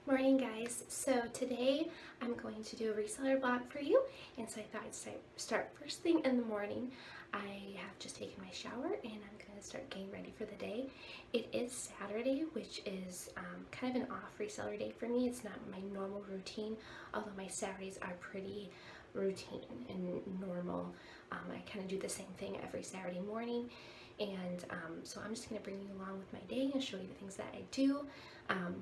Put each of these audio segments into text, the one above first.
Morning guys, so today I'm going to do a reseller vlog for you, and so I thought I'd start first thing in the morning. I have just taken my shower and I'm going to start getting ready for the day. It is Saturday, which is kind of an off reseller day for me. It's not my normal routine, although my Saturdays are pretty routine and normal. I kind of do the same thing every Saturday morning, and so I'm just going to bring you along with my day and show you the things that I do,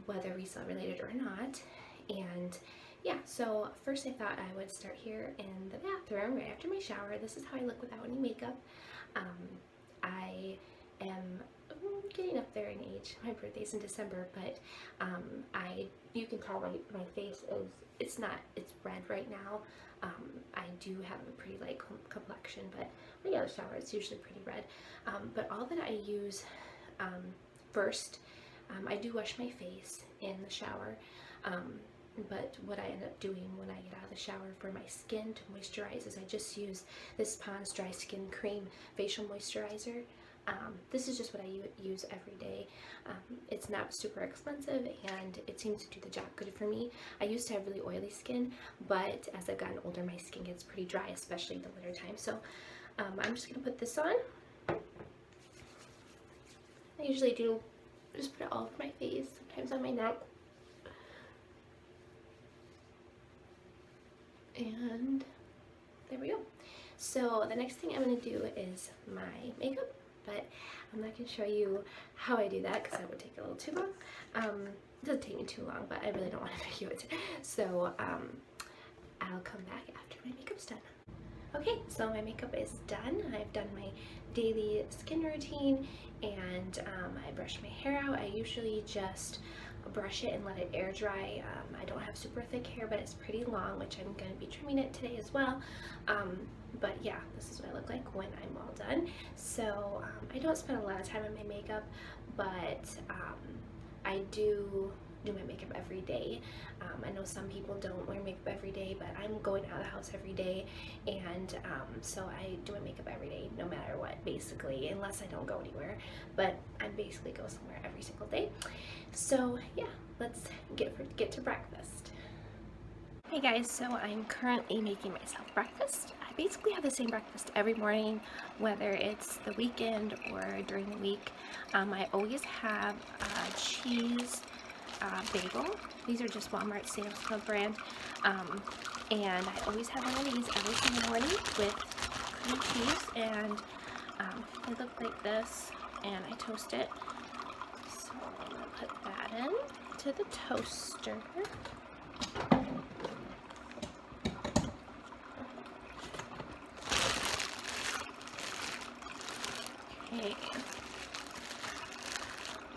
whether resale related or not. And yeah, so first I thought I would start here in the bathroom right after my shower. This is how I look without any makeup. I am getting up there in age. My birthday's in December, but you can tell my face is it's red right now. I do have a pretty light complexion, but when I shower it's usually pretty red. But all that I use first, I do wash my face in the shower, but what I end up doing when I get out of the shower for my skin to moisturize is I just use this Pond's Dry Skin Cream Facial Moisturizer. This is just what I use every day. It's not super expensive and it seems to do the job good for me. I used to have really oily skin, but as I've gotten older my skin gets pretty dry, especially in the winter time. So I'm just going to put this on. I usually do just put it all over my face, sometimes on my neck. And there we go. So the next thing I'm going to do is my makeup, but I'm not going to show you how I do that because that would take a little too long. It doesn't take me too long, but I really don't want to video it. So I'll come back after my makeup's done. Okay, so my makeup is done. I've done my daily skin routine and I brush my hair out. I usually just brush it and let it air dry. I don't have super thick hair, but it's pretty long, which I'm going to be trimming it today as well. But yeah, this is what I look like when I'm all done. So I don't spend a lot of time on my makeup, but I do my makeup every day. I know some people don't wear makeup every day, but I'm going out of the house every day, and so I do my makeup every day no matter what, basically, unless I don't go anywhere, but I basically go somewhere every single day. So yeah, let's get to breakfast. Hey guys, so I'm currently making myself breakfast. I basically have the same breakfast every morning, whether it's the weekend or during the week. I always have cheese bagel. These are just Walmart Sam's Club brand, and I always have one of these every single morning with cream cheese, and they look like this, and I toast it. So I'm going to put that in to the toaster. Okay.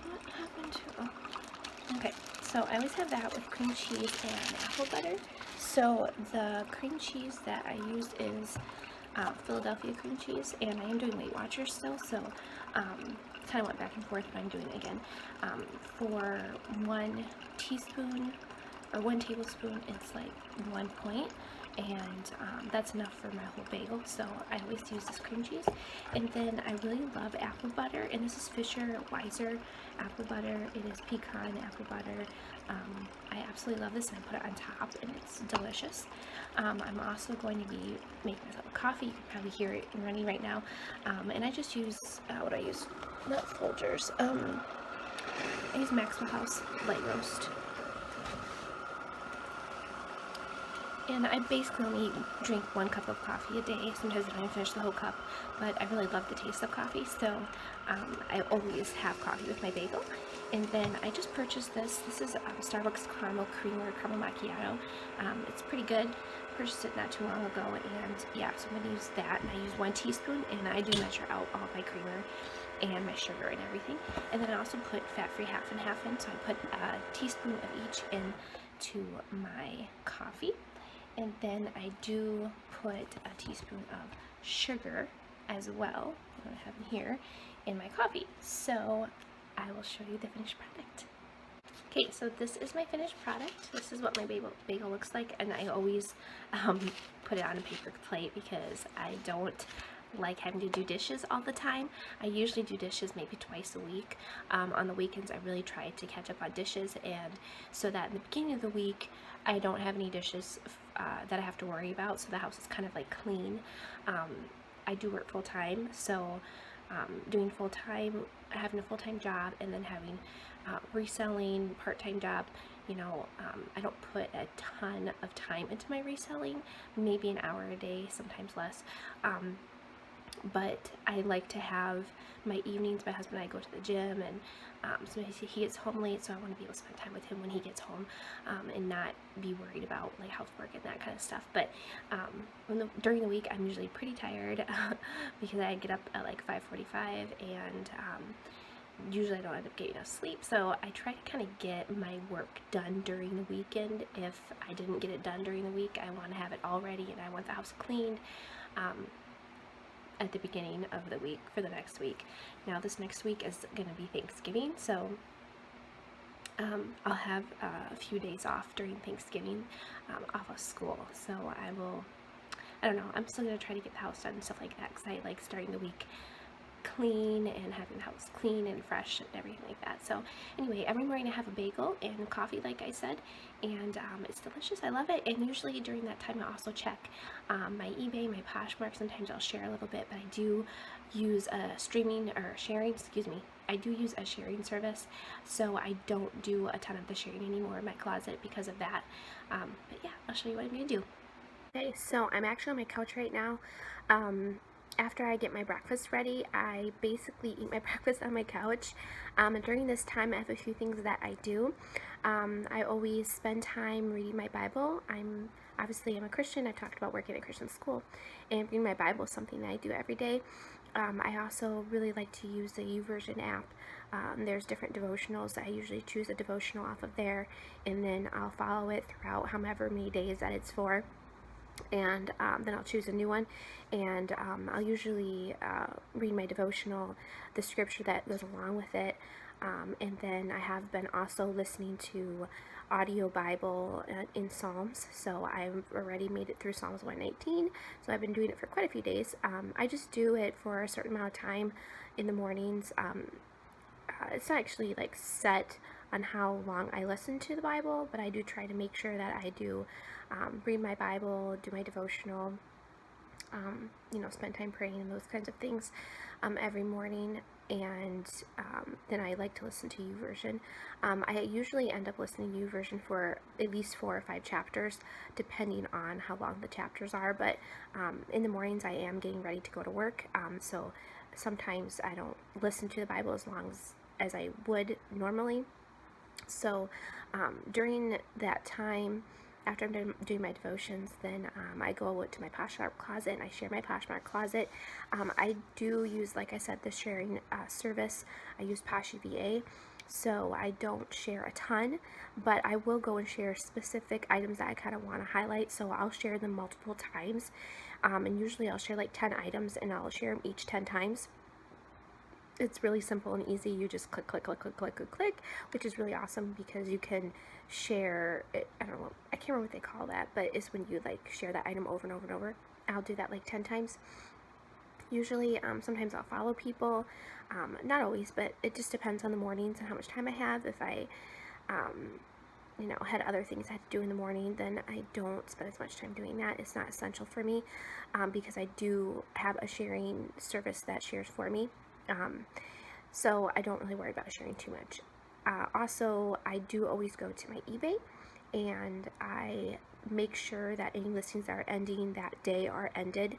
What happened to... Oh. Okay, so I always have that with cream cheese and apple butter. So the cream cheese that I use is Philadelphia cream cheese, and I am doing Weight Watchers still, so kind of went back and forth, but I'm doing it again. For 1 teaspoon or 1 tablespoon, it's like 1 point, and that's enough for my whole bagel, so I always use this cream cheese. And then I really love apple butter, and this is Fisher Weiser apple butter. It is pecan apple butter. I absolutely love this, and I put it on top, and it's delicious. I'm also going to be making myself a coffee. You can probably hear it running right now, and I just use what do I use? Not Folgers. I use Maxwell House light roast. And I basically only drink 1 cup of coffee a day. Sometimes I don't even finish the whole cup, but I really love the taste of coffee, so I always have coffee with my bagel. And then I just purchased this. This is Starbucks Caramel Creamer Caramel Macchiato. It's pretty good. Purchased it not too long ago, and yeah, so I'm going to use that, and I use 1 teaspoon, and I do measure out all my creamer and my sugar and everything. And then I also put fat-free half and half in, so I put a teaspoon of each into my coffee. And then I do put a teaspoon of sugar as well, what I have in here, in my coffee. So I will show you the finished product. Okay, so this is my finished product. This is what my bagel looks like, and I always put it on a paper plate because I don't like having to do dishes all the time. I usually do dishes maybe twice a week. On the weekends, I really try to catch up on dishes, and so that in the beginning of the week, I don't have any dishes that I have to worry about, so the house is kind of like clean. I do work full time, so doing full time, having a full time job, and then having reselling part-time job, I don't put a ton of time into my reselling, maybe an hour a day, sometimes less. But I like to have my evenings. My husband and I go to the gym, and sometimes he gets home late, so I want to be able to spend time with him when he gets home, and not be worried about like housework and that kind of stuff. But during the week, I'm usually pretty tired because I get up at like 5:45, and usually I don't end up getting enough sleep, so I try to kind of get my work done during the weekend. If I didn't get it done during the week, I want to have it all ready, and I want the house cleaned at the beginning of the week for the next week. Now this next week is going to be Thanksgiving, so I'll have a few days off during Thanksgiving off of school, so I don't know, I'm still going to try to get the house done and stuff like that, because I like starting the week clean and having the house clean and fresh and everything like that. So anyway, every morning I have a bagel and coffee, like I said, and it's delicious. I love it. And usually during that time I also check my eBay, my Poshmark. Sometimes I'll share a little bit, but I do use a I do use a sharing service, so I don't do a ton of the sharing anymore in my closet because of that. But yeah, I'll show you what I'm going to do. Okay, so I'm actually on my couch right now. After I get my breakfast ready, I basically eat my breakfast on my couch. And during this time, I have a few things that I do. I always spend time reading my Bible. I'm a Christian. I've talked about working at a Christian school, and reading my Bible is something that I do every day. I also really like to use the YouVersion app. There's different devotionals. I usually choose a devotional off of there, and then I'll follow it throughout however many days that it's for. And then I'll choose a new one, and I'll usually read my devotional, the scripture that goes along with it, and then I have been also listening to audio Bible in Psalms, so I've already made it through Psalms 119, so I've been doing it for quite a few days. I just do it for a certain amount of time in the mornings. It's not actually like set on how long I listen to the Bible, but I do try to make sure that I do read my Bible, do my devotional, spend time praying and those kinds of things every morning. And then I like to listen to YouVersion. I usually end up listening to YouVersion for at least 4 or 5 chapters, depending on how long the chapters are. But in the mornings, I am getting ready to go to work, so sometimes I don't listen to the Bible as long as I would normally. So during that time, after I'm doing my devotions, then I go to my Poshmark closet, and I share my Poshmark closet. I do use, like I said, the sharing service. I use PoshEVA, so I don't share a ton, but I will go and share specific items that I kind of want to highlight, so I'll share them multiple times, and usually I'll share like 10 items, and I'll share them each 10 times. It's really simple and easy. You just click, click, click, click, click, click, click, which is really awesome because you can share it. I don't know, I can't remember what they call that, but it's when you like share that item over and over and over. I'll do that like 10 times. Usually, sometimes I'll follow people, not always, but it just depends on the mornings and how much time I have. If I, had other things I had to do in the morning, then I don't spend as much time doing that. It's not essential for me, because I do have a sharing service that shares for me. So I don't really worry about sharing too much. Also, I do always go to my eBay, and I make sure that any listings that are ending that day are ended,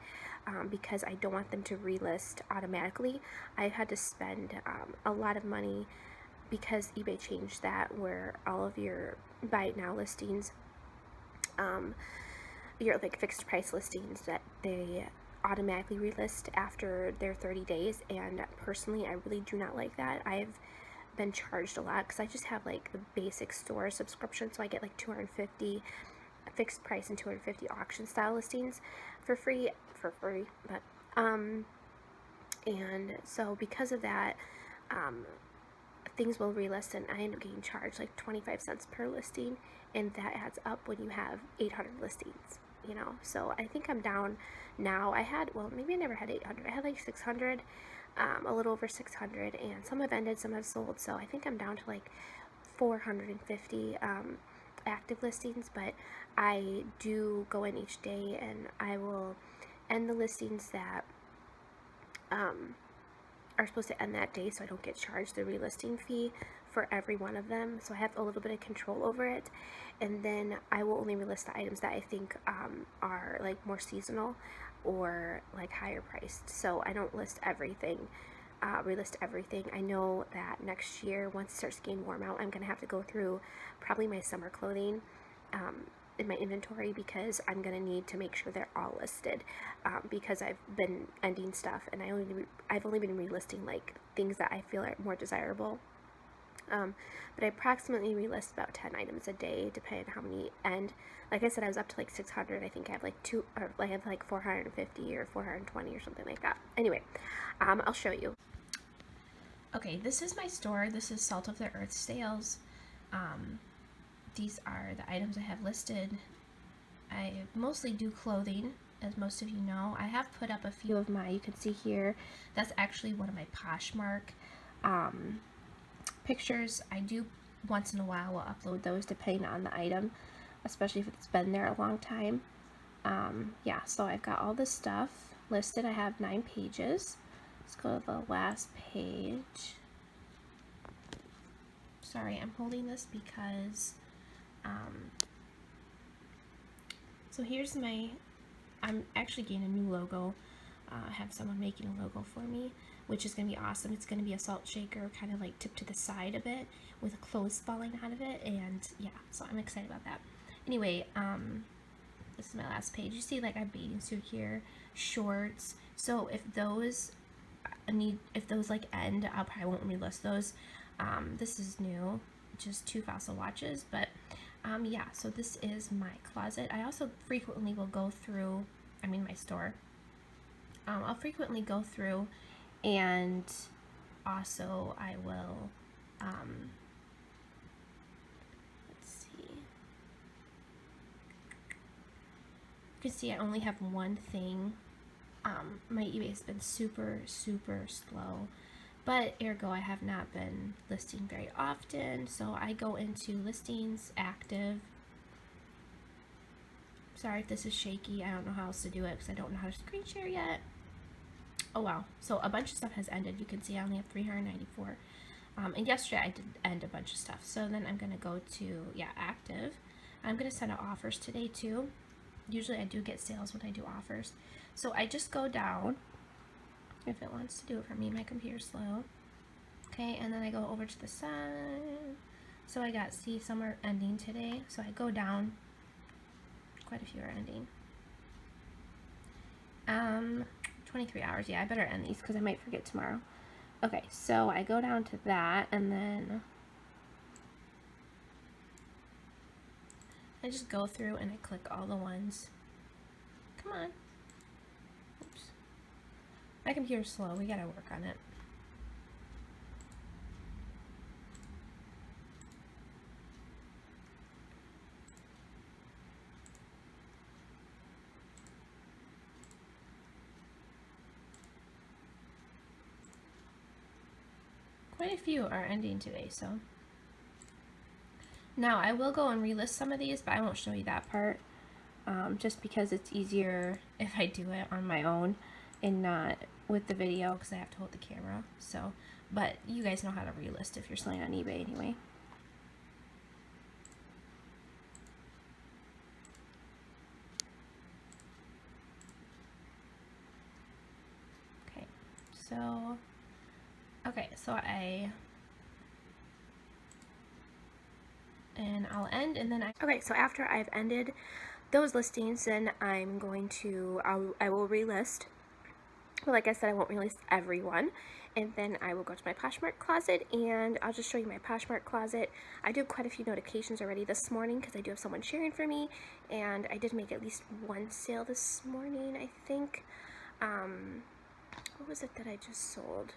because I don't want them to relist automatically. I've had to spend a lot of money because eBay changed that, where all of your buy it now listings, your like fixed price listings, that they automatically relist after their 30 days, and personally I really do not like that. I've been charged a lot because I just have like the basic store subscription, so I get like 250 fixed price and 250 auction style listings for free, but and so because of that, things will relist, and I end up getting charged like 25 cents per listing, and that adds up when you have 800 listings. you know. So I think I'm down now. I had, well, maybe I never had 800. I had like 600, a little over 600, and some have ended, some have sold. So I think I'm down to like 450 active listings, but I do go in each day and I will end the listings that are supposed to end that day, so I don't get charged the relisting fee for every one of them. So I have a little bit of control over it, and then I will only relist the items that I think are like more seasonal or like higher priced. So I don't list everything, relist everything. I know that next year, once it starts getting warm out, I'm gonna have to go through probably my summer clothing in my inventory, because I'm gonna need to make sure they're all listed, because I've been ending stuff and I've only been relisting like things that I feel are more desirable. But I approximately relist about 10 items a day, depending on how many end. Like I said, I was up to like 600. I think I have like I have like 450 or 420 or something like that. Anyway, I'll show you. Okay, this is my store. This is Salt of the Earth sales. These are the items I have listed. I mostly do clothing, as most of you know. I have put up a few of my, you can see here, that's actually one of my Poshmark pictures. I do once in a while will upload those depending on the item, especially if it's been there a long time. Yeah, so I've got all this stuff listed. I have 9 pages. Let's go to the last page. Sorry, I'm holding this because so here's I'm actually getting a new logo. I have someone making a logo for me, which is going to be awesome. It's going to be a salt shaker, kind of like tipped to the side a bit, with clothes falling out of it, and yeah, so I'm excited about that. Anyway, this is my last page. You see, like, I have bathing suit here, shorts. So if those like end, I probably won't relist those. This is new, just 2 fossil watches, but yeah, so this is my closet. I also frequently will go through, my store. I'll frequently go through, and also I will, let's see. You can see I only have one thing. My eBay has been super, super slow, but ergo I have not been listing very often, so I go into listings, active. Sorry if this is shaky, I don't know how else to do it because I don't know how to screen share yet. Oh wow, so a bunch of stuff has ended. You can see I only have 394. And yesterday I did end a bunch of stuff. So then I'm gonna go to, yeah, active. I'm gonna send out offers today too. Usually I do get sales when I do offers. So I just go down, if it wants to do it for me, my computer's slow. Okay, and then I go over to the side. So I got, see, some are ending today. So I go down, quite a few are ending. 23 hours, yeah, I better end these because I might forget tomorrow. Okay, so I go down to that, and then I just go through and I click all the ones. Come on. Oops. My computer's slow, we gotta work on it. Quite a few are ending today, so. Now, I will go and relist some of these, but I won't show you that part, just because it's easier if I do it on my own and not with the video, because I have to hold the camera. So, but you guys know how to relist if you're selling on eBay anyway. Okay, so I'll end, and then okay, so after I've ended those listings, then I'm going to, I will relist. But like I said, I won't relist everyone. And then I will go to my Poshmark closet, and I'll just show you my Poshmark closet. I do have quite a few notifications already this morning because I do have someone sharing for me, and I did make at least one sale this morning, I think. What was it that I just sold?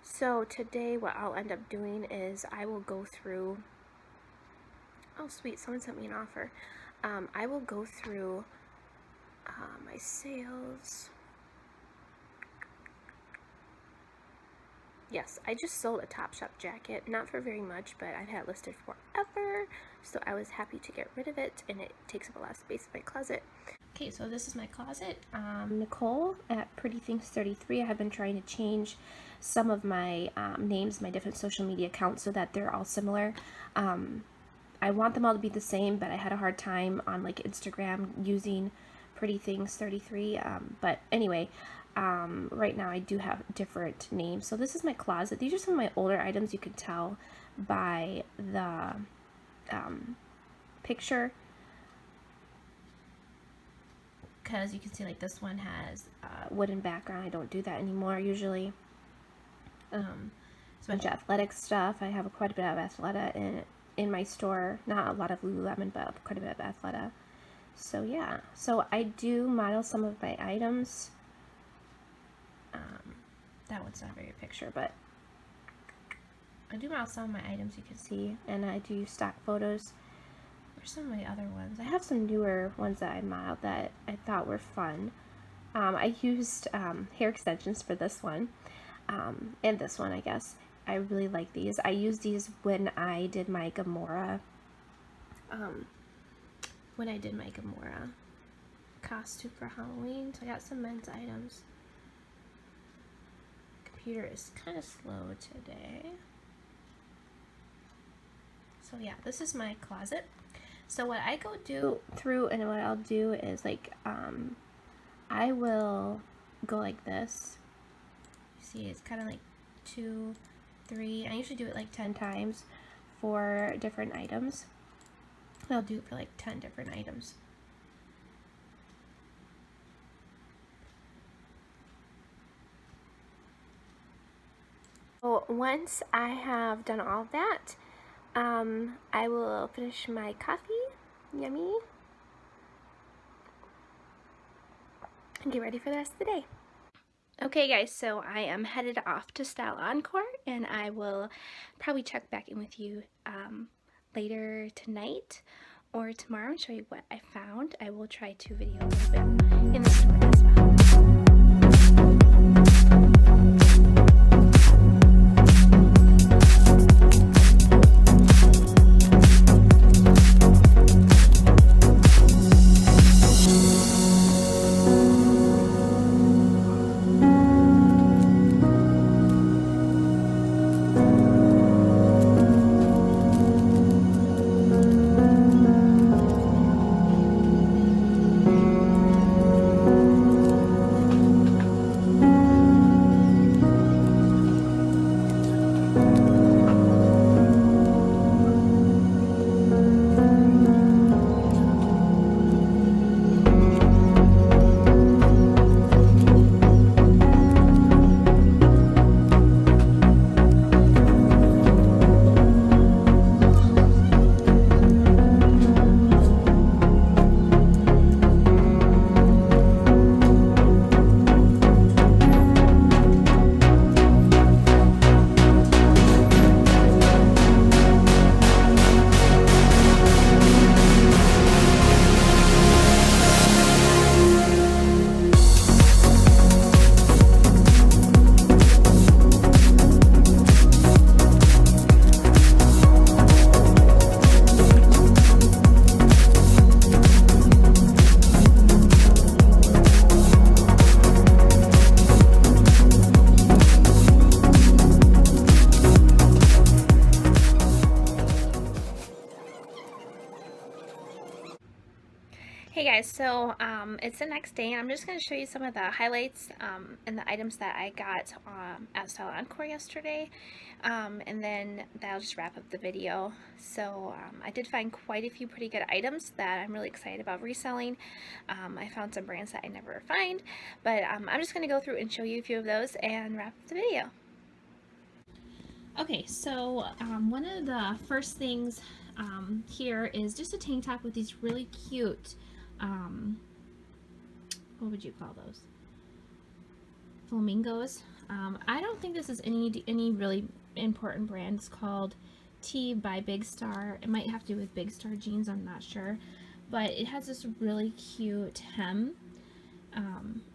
So today what I'll end up doing is I will go through, oh sweet, someone sent me an offer. I will go through my sales. Yes, I just sold a Topshop jacket, not for very much, but I've had it listed forever, so I was happy to get rid of it, and it takes up a lot of space in my closet. Okay, so this is my closet. Nicole at Pretty Things 33. I have been trying to change some of my names, my different social media accounts, so that they're all similar. I want them all to be the same, but I had a hard time on like Instagram using Pretty Things 33. But anyway, right now I do have different names. So this is my closet. These are some of my older items. You can tell by the picture, because you can see like this one has wooden background. I don't do that anymore usually. It's a bunch of athletic stuff. I have quite a bit of Athleta in my store. Not a lot of Lululemon, but quite a bit of Athleta. So yeah, so I do model some of my items. That one's not a very good picture, but I do model some of my items, you can see, and I do use stock photos. Where's some of my other ones? I have some newer ones that I modeled that I thought were fun. I used hair extensions for this one, and this one, I guess. I really like these. I used these when I did my Gamora, costume for Halloween. So I got some men's items. Computer is kind of slow today. So yeah, this is my closet. So what I go through and what I'll do is like, I will go like this. You see, it's kind of like 2, 3. I usually do it like 10 times for different items. I'll do it for like 10 different items. So once I have done all of that, I will finish my coffee, yummy, and get ready for the rest of the day. Okay guys, so I am headed off to Style Encore, and I will probably check back in with you later tonight or tomorrow and show you what I found. I will try to video a little bit in the store as well. Hey guys, so it's the next day, and I'm just going to show you some of the highlights and the items that I got at Style Encore yesterday, and then that'll just wrap up the video. So I did find quite a few pretty good items that I'm really excited about reselling. I found some brands that I never find, but I'm just going to go through and show you a few of those and wrap up the video. Okay, so one of the first things here is just a tank top with these really cute what would you call those? Flamingos. I don't think this is any really important brand. It's called T by Big Star. It might have to do with Big Star jeans, I'm not sure. but it has this really cute hem.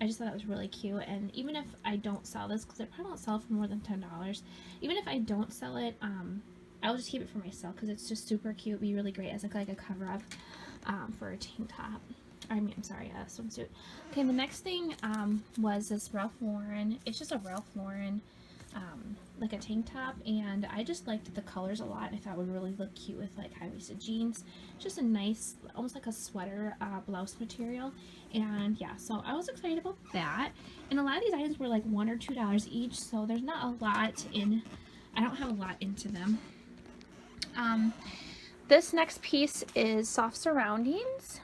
I just thought it was really cute, and even if I don't sell this, because I probably won't sell it for more than $10, even if I don't sell it, I'll just keep it for myself because it's just super cute. It'd be really great as like a cover up for a tank top. I'm sorry, a swimsuit. Okay, the next thing was this Ralph Lauren. It's just a Ralph Lauren like a tank top, and I just liked the colors a lot. I thought it would really look cute with like high-waisted jeans. Just a nice, almost like a sweater blouse material. And yeah, so I was excited about that. And a lot of these items were like $1 or $2 each, so there's not a lot in, I don't have a lot into them. This next piece is soft surroundings,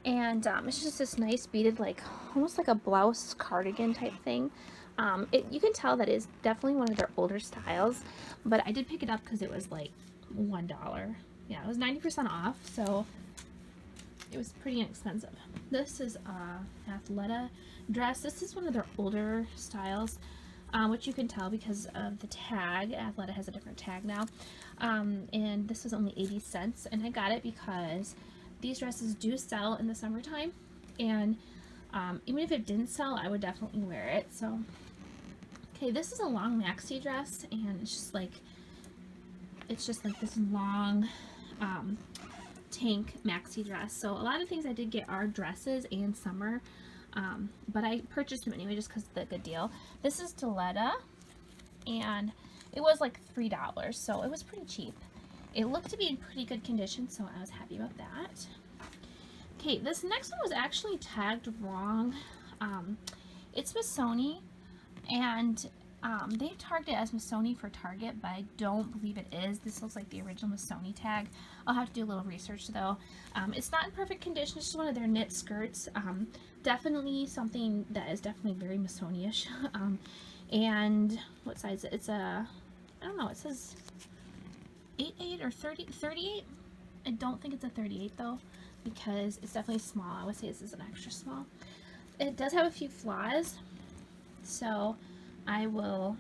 and it's just this nice beaded, like almost like a blouse cardigan type thing. You can tell that is definitely one of their older styles, but I did pick it up because it was like $1. Yeah, it was 90% off, so it was pretty inexpensive. This is a Athleta dress. This is one of their older styles, which you can tell because of the tag. Athleta has a different tag now, and this was only 80 cents, and I got it because these dresses do sell in the summertime, and even if it didn't sell, I would definitely wear it. So, okay, this is a long maxi dress, and it's just like this long tank maxi dress. So a lot of things I did get are dresses and summer, but I purchased them anyway just because of the good deal. This is Athleta, and it was like $3, so it was pretty cheap. It looked to be in pretty good condition, so I was happy about that. Okay, this next one was actually tagged wrong. It's Missoni, and they tagged it as Missoni for Target, but I don't believe it is. This looks like the original Missoni tag. I'll have to do a little research though. It's not in perfect condition. It's just one of their knit skirts. Definitely something that is definitely very Missoni-ish. And what size? It's a, I don't know, it says 8/8 or 38. I don't think it's a 38 though, because it's definitely small. I would say this is an extra small. It does have a few flaws, so I will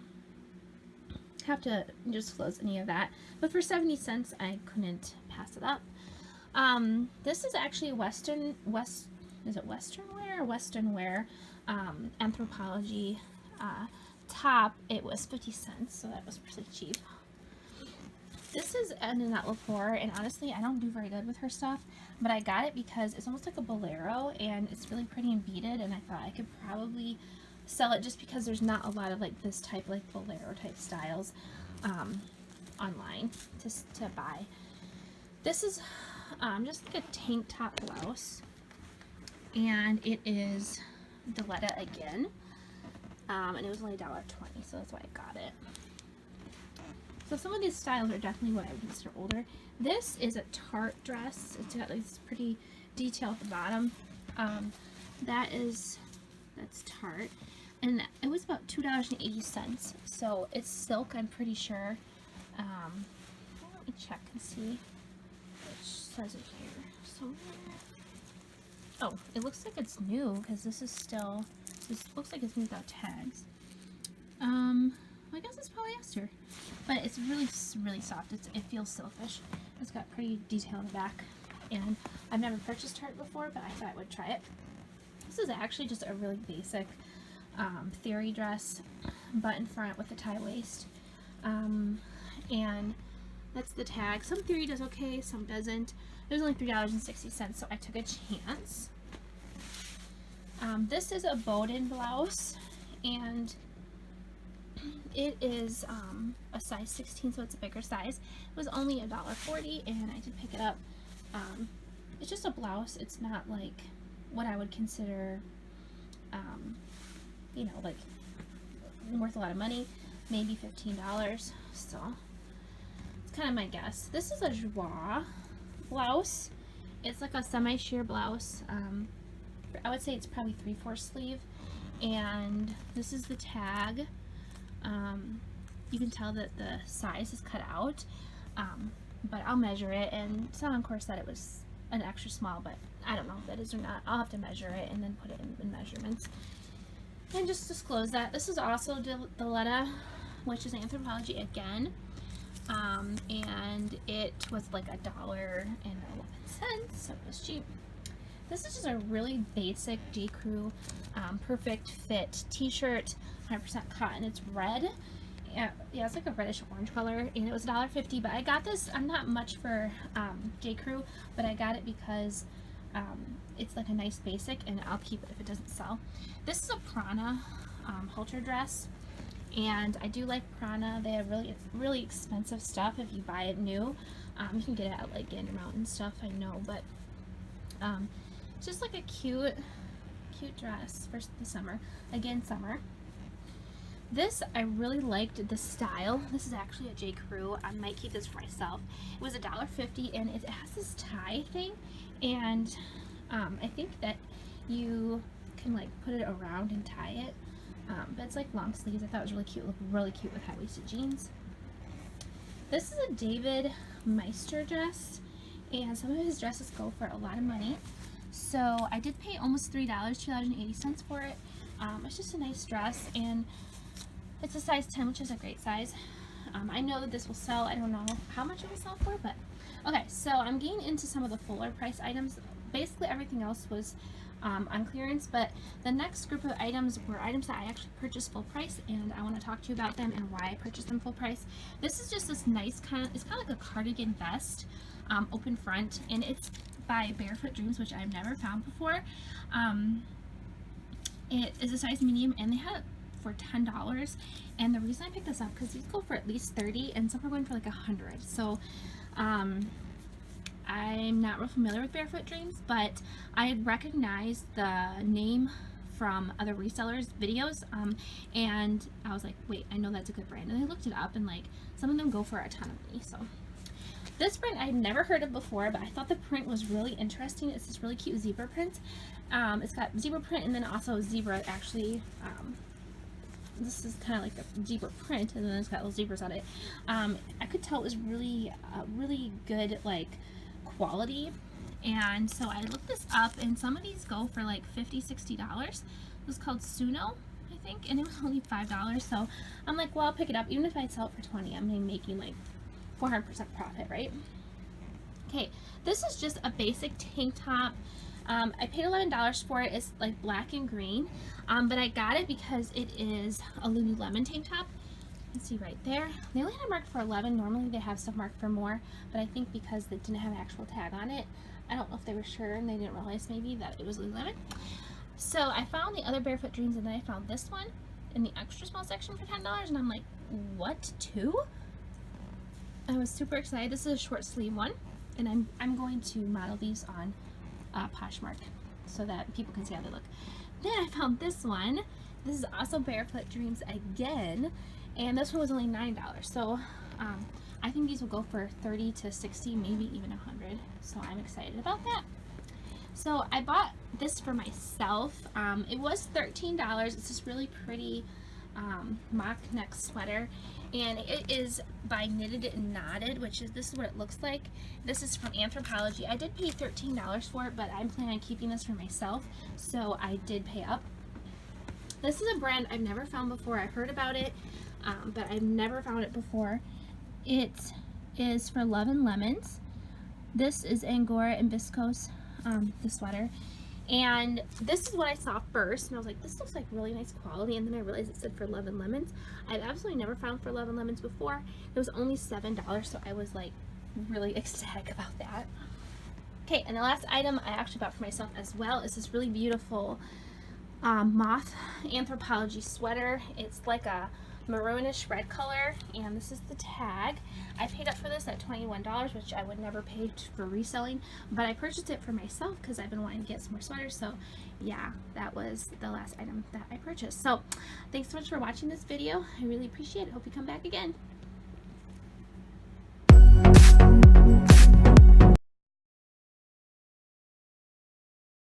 have to disclose any of that. But for 70 cents, I couldn't pass it up. This is actually a Western wear Anthropologie top. It was 50 cents, so that was pretty cheap. This is Annette Lepore, and honestly, I don't do very good with her stuff, but I got it because it's almost like a bolero, and it's really pretty and beaded, and I thought I could probably sell it just because there's not a lot of like this type, like bolero type styles online to buy. This is just like a tank top blouse, and it is Athleta again, and it was only $1.20, so that's why I got it. So some of these styles are definitely what I would consider older. This is a tart dress. It's got like this pretty detail at the bottom. That's tart, and it was about $2.80. So it's silk, I'm pretty sure. Let me check and see. It says it here somewhere. Oh, it looks like it's new because this looks like it's new without tags. I guess it's polyester, but it's really, really soft. It feels silkish. It's got pretty detail in the back, and I've never purchased tart before, but I thought I would try it. This is actually just a really basic theory dress, button front with a tie waist, and that's the tag. Some theory does okay, some doesn't. It was only $3.60, so I took a chance. This is a Bowden blouse, and it is a size 16, so it's a bigger size. It was only $1.40, and I did pick it up. It's just a blouse. It's not like what I would consider, you know, like worth a lot of money. Maybe $15. So it's kind of my guess. This is a Joie blouse. It's like a semi-sheer blouse. I would say it's probably 3/4 sleeve, and this is the tag. You can tell that the size is cut out, but I'll measure it, and someone of course said it was an extra small, but I don't know if that is or not. I'll have to measure it and then put it in measurements. And just disclose that this is also Athleta, which is Anthropologie again. and it was like $1.11, so it was cheap. This is just a really basic J. Crew perfect fit t-shirt, 100% cotton. It's red. Yeah, it's like a reddish orange color, and it was $1.50. But I got this. I'm not much for J. Crew, but I got it because it's like a nice basic, and I'll keep it if it doesn't sell. This is a Prana halter dress, and I do like Prana. They have really expensive stuff if you buy it new. You can get it at like Gander Mountain stuff, I know, but it's just like a cute dress for the summer. Again, summer. This, I really liked the style. This is actually a J. Crew. I might keep this for myself. It was $1.50, and it has this tie thing, and I think that you can like put it around and tie it, but it's like long sleeves. I thought it was really cute. It looked really cute with high-waisted jeans. This is a David Meister dress, and some of his dresses go for a lot of money. So I did pay almost $3, $2.80 for it. It's just a nice dress, and it's a size 10, which is a great size. I know that this will sell. I don't know how much it will sell for, but okay. So I'm getting into some of the fuller price items. Basically everything else was on clearance, but the next group of items were items that I actually purchased full price, and I want to talk to you about them and why I purchased them full price. This is just this nice it's kind of like a cardigan vest, open front, and it's by Barefoot Dreams, which I've never found before. It is a size medium, and they had it for $10, and the reason I picked this up because these go for at least $30, and some are going for like $100. So I'm not real familiar with Barefoot Dreams, but I had recognized the name from other resellers' videos, and I was like, wait, I know that's a good brand. And I looked it up, and like some of them go for a ton of money. So this print I'd never heard of before, but I thought the print was really interesting. It's this really cute zebra print. It's got zebra print, and then also zebra actually. This is kind of like a zebra print, and then it's got little zebras on it. I could tell it was really good like quality, and so I looked this up, and some of these go for like $50-$60. It was called Suno, I think, and it was only $5. So I'm like, well, I'll pick it up. Even if I sell it for $20, I'm making like 400% profit, right? Okay, this is just a basic tank top. I paid $11 for it. It's like black and green, but I got it because it is a Lululemon tank top. You can see right there. They only had it marked for $11. Normally they have stuff marked for more, but I think because they didn't have an actual tag on it, I don't know if they were sure and they didn't realize maybe that it was Lululemon. So I found the other Barefoot Dreams, and then I found this one in the extra small section for $10, and I'm like, what, two? I was super excited. This is a short sleeve one, and I'm going to model these on Poshmark so that people can see how they look. Then I found this one. This is also Barefoot Dreams again, and this one was only $9. So I think these will go for $30 to $60, maybe even $100. So I'm excited about that. So I bought this for myself. It was $13. It's this really pretty mock neck sweater, and it is by Knitted and Knotted, this is what it looks like. This is from Anthropologie. I did pay $13 for it, but I'm planning on keeping this for myself, so I did pay up. This is a brand I've never found before. I've heard about it, but I've never found it before. It is for Love and Lemons. This is Angora and Viscose, the sweater. And this is what I saw first, and I was like, this looks like really nice quality, and then I realized it said for Love and Lemons. I've absolutely never found for Love and Lemons before. It was only $7, so I was like really ecstatic about that. Okay, and the last item I actually bought for myself as well is this really beautiful moth Anthropologie sweater. It's like a maroonish red color, and this is the tag. I paid up for this at $21, which I would never pay for reselling, but I purchased it for myself because I've been wanting to get some more sweaters. So yeah, that was the last item that I purchased. So thanks so much for watching this video. I really appreciate it. Hope you come back again.